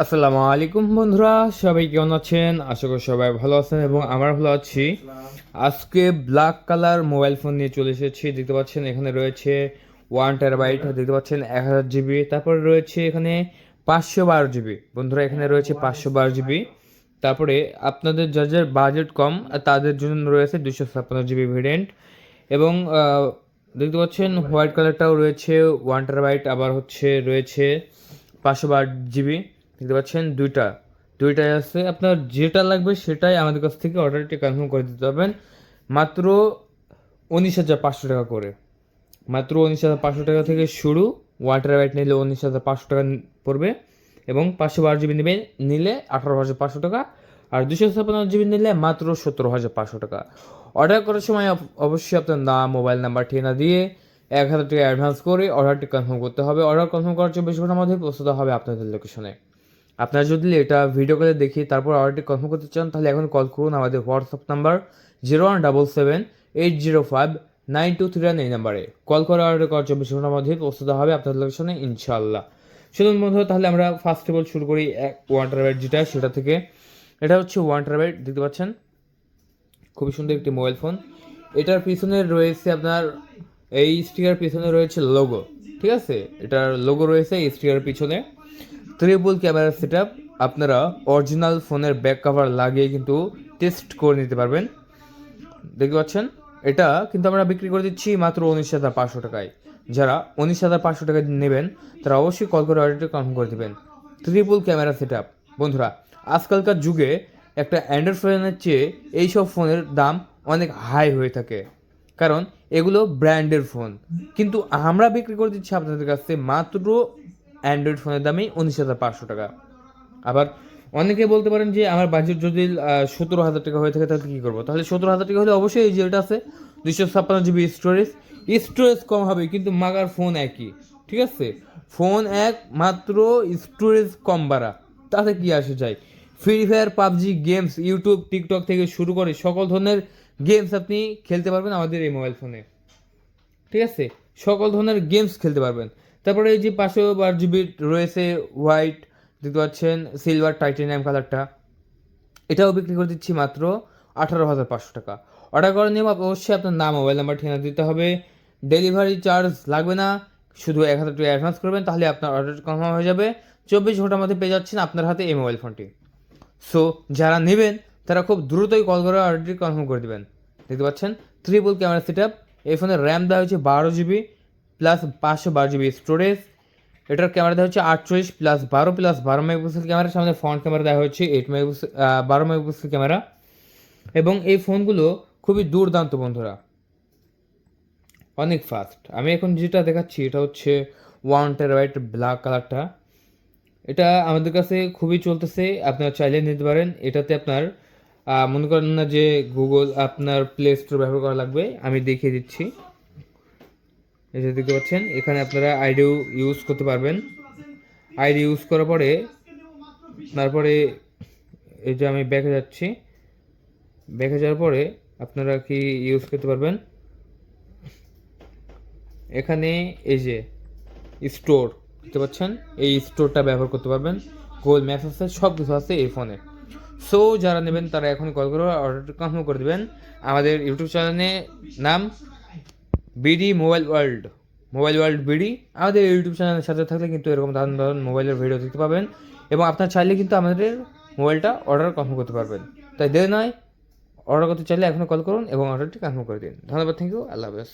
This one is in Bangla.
আসসালামু আলাইকুম বন্ধুরা, সবাই কেমন আছেন? আশা করি সবাই ভালো আছেন এবং আমরা ভালো আছি। আজকে ব্ল্যাক কালার মোবাইল ফোন নিয়ে চলে এসেছি। দেখতে পাচ্ছেন এখানে রয়েছে 1 টেরাবাইট, দেখতে পাচ্ছেন 1000 জিবি, তারপরে রয়েছে এখানে 512 জিবি। বন্ধুরা এখানে রয়েছে 512 জিবি। তারপরে আপনাদের যাদের বাজেট কম তাদের জন্য রয়েছে 256 জিবি ভেরিয়েন্ট। এবং দেখতে পাচ্ছেন হোয়াইট কালারটাও রয়েছে 1 টেরাবাইট, আবার রয়েছে 512 জিবি। দেখতে পাচ্ছেন দুইটাই আছে। আপনার যেটা লাগবে সেটাই আমাদের কাছ থেকে অর্ডারটি কনফার্ম করে দিতে পারবেন মাত্র 19,500 টাকা করে। মাত্র 19,500 টাকা থেকে শুরু। 1 টেরাবাইট নিলে 19,500 টাকা পড়বে এবং 512 জিবি নিলে 18,500 টাকা। আর 256 জিবি নিলে মাত্র 17,500 টাকা। অর্ডার করার সময় অবশ্যই আপনার নাম, মোবাইল নাম্বার, ঠিকানা দিয়ে 1,000 টাকা অ্যাডভান্স করে অর্ডারটি কনফার্ম করতে হবে। অর্ডার কনফার্ম করার 24 ঘন্টার মধ্যে পৌঁছতে হবে আপনাদের লোকেশনে। আপনারা যদি এটা ভিডিও কলে দেখি তারপর অর্ডারটি কনফার্ম করতে চান তাহলে এখন কল করুন আমাদের হোয়াটসঅ্যাপ নাম্বার 0177805923 এই নাম্বারে। কল করে অর্ডার করার 24 ঘন্টার মধ্যে পৌঁছতে হবে আপনাদের লোকেশনে ইনশাআল্লাহ। শুনুন বন্ধুরা, তাহলে আমরা ফার্স্ট অফ অল শুরু করি 1 টেরাবাইট যেটা সেটা থেকে। এটা হচ্ছে 1 টেরাবাইট, দেখতে পাচ্ছেন খুবই সুন্দর একটি মোবাইল ফোন। এটার পিছনে রয়েছে আপনার এই স্টিকার পিছনে রয়েছে লোগো, ঠিক আছে? এটার লোগো রয়েছে এই স্টিকার পিছনে। Triple camera setup. আপনারা অরিজিনাল ফোনের ব্যাক কভার লাগিয়ে কিন্তু টেস্ট করে নিতে পারবেন। দেখতে পাচ্ছেন এটা কিন্তু আমরা বিক্রি করে দিচ্ছি মাত্র 19,500 টাকায়। যারা 19,500 টাকা নেবেন তারা অবশ্যই কল করে অর্ডারটি কনফার্ম করে দেবেন। Triple camera setup. বন্ধুরা, আজকালকার যুগে একটা অ্যান্ড্রয়েড ফোনের চেয়ে এইসব ফোনের দাম অনেক হাই হয়ে থাকে, কারণ এগুলো ব্র্যান্ডের ফোন। কিন্তু আমরা বিক্রি করে দিচ্ছি আপনাদের কাছে মাত্র অ্যান্ড্রয়েড ফোনের দামই 19,500 টাকা। আবার অনেকে বলতে পারেন যে আমার বাজেট যদি 17,000 টাকা হয়ে থাকে তাহলে কী করবো? তাহলে 17,000 টাকা হলে অবশ্যই এই যেটা আছে 256 জিবি স্টোরেজ কম হবে কিন্তু মাগার ফোন একই, ঠিক আছে? ফোন এক, মাত্র স্টোরেজ কম বাড়া, তাতে কি আসে যায়? Free fire, PUBG games, YouTube, TikTok থেকে শুরু করে সকল ধরনের গেমস আপনি খেলতে পারবেন আমাদের এই মোবাইল ফোনে, ঠিক আছে? সকল ধরনের গেমস খেলতে পারবেন। তারপরে এই যে 512 জিবি রয়েছে হোয়াইট, দেখতে পাচ্ছেন সিলভার টাইটেনিয়াম কালারটা, এটাও বিক্রি করে দিচ্ছি মাত্র 18,500 টাকা। অর্ডার করার নিয়ম অবশ্যই আপনার নাম, মোবাইল নাম্বার, ঠিকানা দিতে হবে। ডেলিভারি চার্জ লাগবে না, শুধু 1,000 টাকা অ্যাডভান্স করবেন তাহলে আপনার অর্ডার কনফার্ম হয়ে যাবে। 24 ঘন্টার মধ্যে পেয়ে যাচ্ছেন আপনার হাতে এই মোবাইল ফোনটি। সো যারা নেবেন তারা খুব দ্রুতই কল করে অর্ডারটি কনফার্ম করে দেবেন। দেখতে পাচ্ছেন ট্রিপল ক্যামেরা সেটআপ। এই ফোনের র্যাম দেওয়া হচ্ছে 12 জিবি প্লাস 512 জিবি স্টোরেজ। এটার ক্যামেরা দেওয়া হচ্ছে 48 প্লাস 12 প্লাস 12 মেগাপিক্সেল ক্যামেরা। সামনে ফ্রন্ট ক্যামেরা দেওয়া হচ্ছে 8 মেগাপিক্সেল, 12 মেগাপিক্সেল ক্যামেরা। এবং এই ফোনগুলো খুবই দুর্দান্ত বন্ধুরা, অনেক ফাস্ট। আমি এখন যেটা দেখাচ্ছি এটা হচ্ছে 1 টেরাবাইট ব্ল্যাক কালারটা। এটা আমাদের কাছে খুবই চলতেছে, আপনারা চাইলে নিতে পারেন। এটাতে আপনার মনে করেন না যে গুগল, আপনার প্লে স্টোর ব্যবহার করা লাগবে, আমি দেখিয়ে দিচ্ছি। এই যে দেখতে পাচ্ছেন এখানে আপনারা আইডিও ইউজ করতে পারবেন। আইডি ইউজ করার পরে তারপরে এই যে আমি ব্যাকে যাচ্ছি, ব্যাকে যাওয়ার পরে আপনারা কি ইউজ করতে পারবেন, এখানে এই যে স্টোর দেখতে পাচ্ছেন, এই স্টোরটা ব্যবহার করতে পারবেন। গুগল ম্যাপস আছে, সব কিছু আছে এই ফোনে। সো যারা নেবেন তারা এখন কল করে অর্ডারটা কনফার্ম করে দেবেন। আমাদের ইউটিউব চ্যানেলে নাম বিডি মোবাইল ওয়ার্ল্ড বিডি। আমাদের ইউটিউব চ্যানেলের সাথে থাকলে কিন্তু এরকম দারুণ দারুণ মোবাইলের ভিডিও দেখতে পাবেন এবং আপনার চাইলে কিন্তু আমাদের মোবাইলটা অর্ডার কনফার্ম করতে পারবেন। তাই দেরি নয়, অর্ডার করতে চাইলে এখনও কল করুন এবং অর্ডারটি কনফার্ম করে দিন। ধন্যবাদ, থ্যাংক ইউ, আল্লাহ হাফেজ।